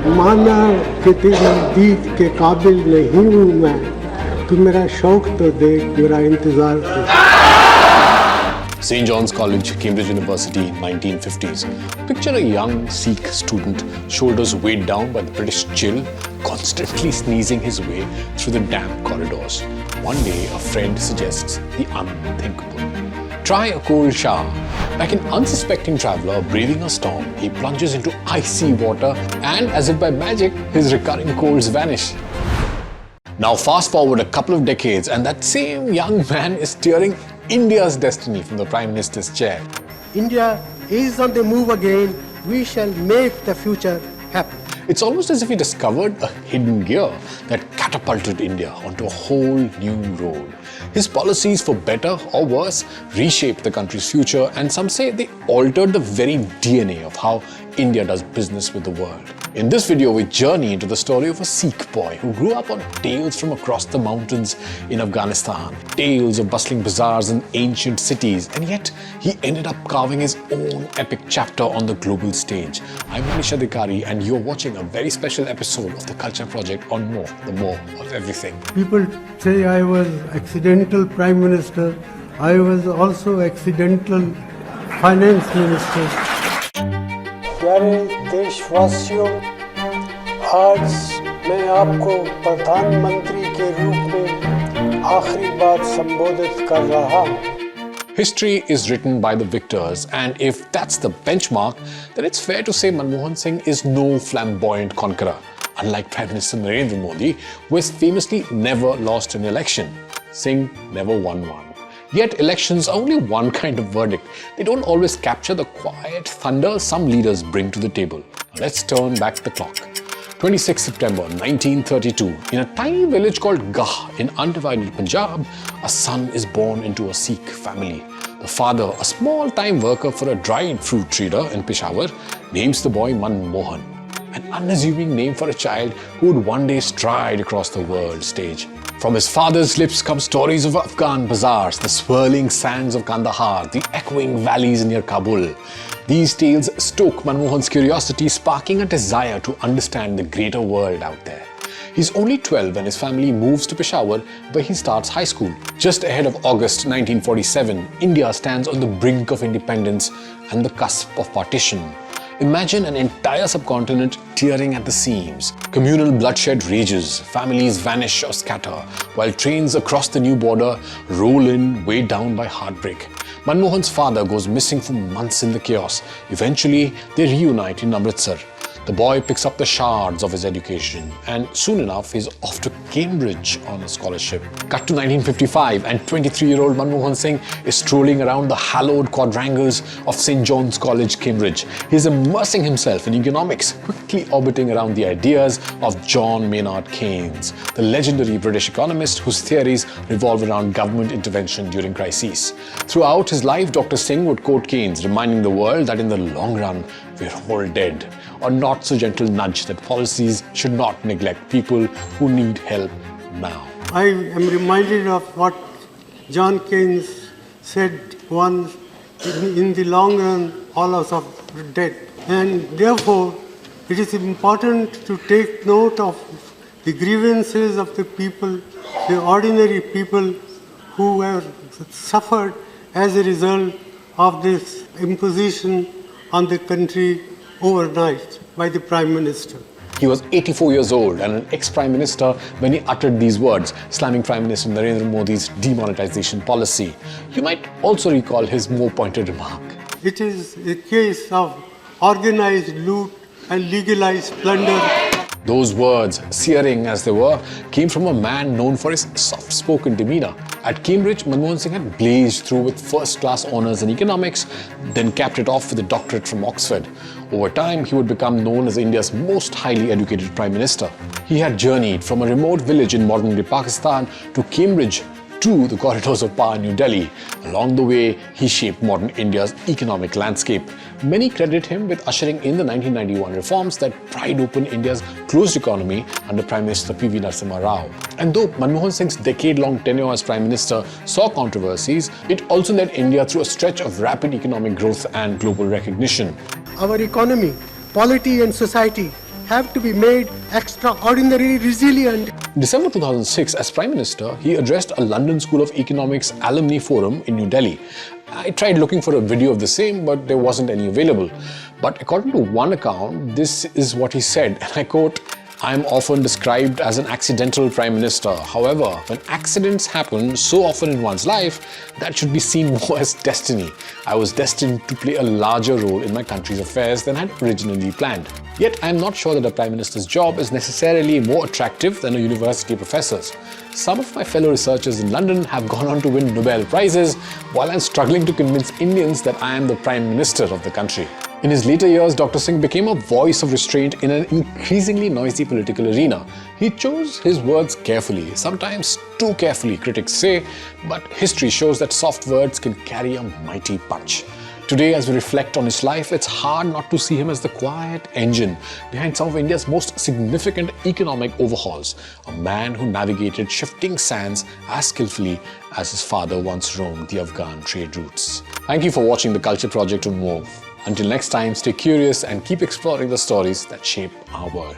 माना कि तेरी दीद के काबिल नहीं हूँ मैं, तू मेरा शौक तो देख, मेरा इंतजार देख। St. John's College, Cambridge University, 1950s. Picture a young Sikh student, shoulders weighed down by the British chill, constantly sneezing his way through the damp corridors. One day, a friend suggests the unthinkable. Try a cold shower. Like an unsuspecting traveler braving a storm, he plunges into icy water and, as if by magic, his recurring colds vanish. Now fast forward a couple of decades and that same young man is steering India's destiny from the Prime Minister's chair. India is on the move again. We shall make the future happen. It's almost as if he discovered a hidden gear that catapulted India onto a whole new road. His policies, for better or worse, reshaped the country's future, and some say they altered the very DNA of how India does business with the world. In this video, we journey into the story of a Sikh boy who grew up on tales from across the mountains in Afghanistan, tales of bustling bazaars and ancient cities, and yet he ended up carving his own epic chapter on the global stage. I'm Manish Adhikary, and you're watching a very special episode of the Culture Project on More, the More of Everything. People say I was accidental Prime Minister. I was also accidental Finance Minister. प्यारे देशवासियों, आज मैं आपको प्रधानमंत्री के रूप में आखिरी बार संबोधित कर रहा हूँ. History is written by the victors, and if that's the benchmark, then it's fair to say Manmohan Singh is no flamboyant conqueror. Unlike Prime Minister Narendra Modi, who has famously never lost an election, Singh never won one. Yet elections are only one kind of verdict. They don't always capture the quiet thunder some leaders bring to the table. Now let's turn back the clock. 26 September 1932, in a tiny village called Gah in undivided Punjab, a son is born into a Sikh family. The father, a small-time worker for a dried fruit trader in Peshawar, names the boy Manmohan, an unassuming name for a child who would one day stride across the world stage. From his father's lips come stories of Afghan bazaars, the swirling sands of Kandahar, the echoing valleys near Kabul. These tales stoke Manmohan's curiosity, sparking a desire to understand the greater world out there. He's only 12 when his family moves to Peshawar, where he starts high school. Just ahead of August 1947, India stands on the brink of independence and the cusp of partition. Imagine an entire subcontinent tearing at the seams. Communal bloodshed rages, families vanish or scatter, while trains across the new border roll in, weighed down by heartbreak. Manmohan's father goes missing for months in the chaos. Eventually, they reunite in Amritsar. The boy picks up the shards of his education, and soon enough, he's off to Cambridge on a scholarship. Cut to 1955, and 23-year-old Manmohan Singh is strolling around the hallowed quadrangles of St. John's College, Cambridge. He's immersing himself in economics, quickly orbiting around the ideas of John Maynard Keynes, the legendary British economist whose theories revolve around government intervention during crises. Throughout his life, Dr. Singh would quote Keynes, reminding the world that in the long run, we're all dead. Or not so gentle nudge that policies should not neglect people who need help now. I am reminded of what John Keynes said once, in the long run, all of us are dead. And therefore, it is important to take note of the grievances of the people, the ordinary people who have suffered as a result of this imposition on the country overnight by the Prime Minister. He was 84 years old and an ex-Prime Minister when he uttered these words, slamming Prime Minister Narendra Modi's demonetization policy. You might also recall his more pointed remark. It is a case of organized loot and legalized plunder. Those words, searing as they were, came from a man known for his soft-spoken demeanor. At Cambridge, Manmohan Singh had blazed through with first-class honours in economics, then capped it off with a doctorate from Oxford. Over time, he would become known as India's most highly educated Prime Minister. He had journeyed from a remote village in modern-day Pakistan to Cambridge to the corridors of power in New Delhi. Along the way, he shaped modern India's economic landscape. Many credit him with ushering in the 1991 reforms that pried open India's closed economy under Prime Minister P.V. Narasimha Rao. And though Manmohan Singh's decade-long tenure as Prime Minister saw controversies, it also led India through a stretch of rapid economic growth and global recognition. Our economy, polity and society have to be made extraordinarily resilient. In December 2006, as Prime Minister, he addressed a London School of Economics alumni forum in New Delhi. I tried looking for a video of the same, but there wasn't any available. But according to one account, this is what he said, and I quote, "I am often described as an accidental Prime Minister. However, when accidents happen so often in one's life, that should be seen more as destiny. I was destined to play a larger role in my country's affairs than I had originally planned." Yet, I am not sure that a Prime Minister's job is necessarily more attractive than a university professor's. Some of my fellow researchers in London have gone on to win Nobel Prizes, while I'm struggling to convince Indians that I am the Prime Minister of the country. In his later years, Dr. Singh became a voice of restraint in an increasingly noisy political arena. He chose his words carefully, sometimes too carefully, critics say, but history shows that soft words can carry a mighty punch. Today, as we reflect on his life, it's hard not to see him as the quiet engine behind some of India's most significant economic overhauls, a man who navigated shifting sands as skillfully as his father once roamed the Afghan trade routes. Thank you for watching The Culture Project on Move. Until next time, stay curious and keep exploring the stories that shape our world.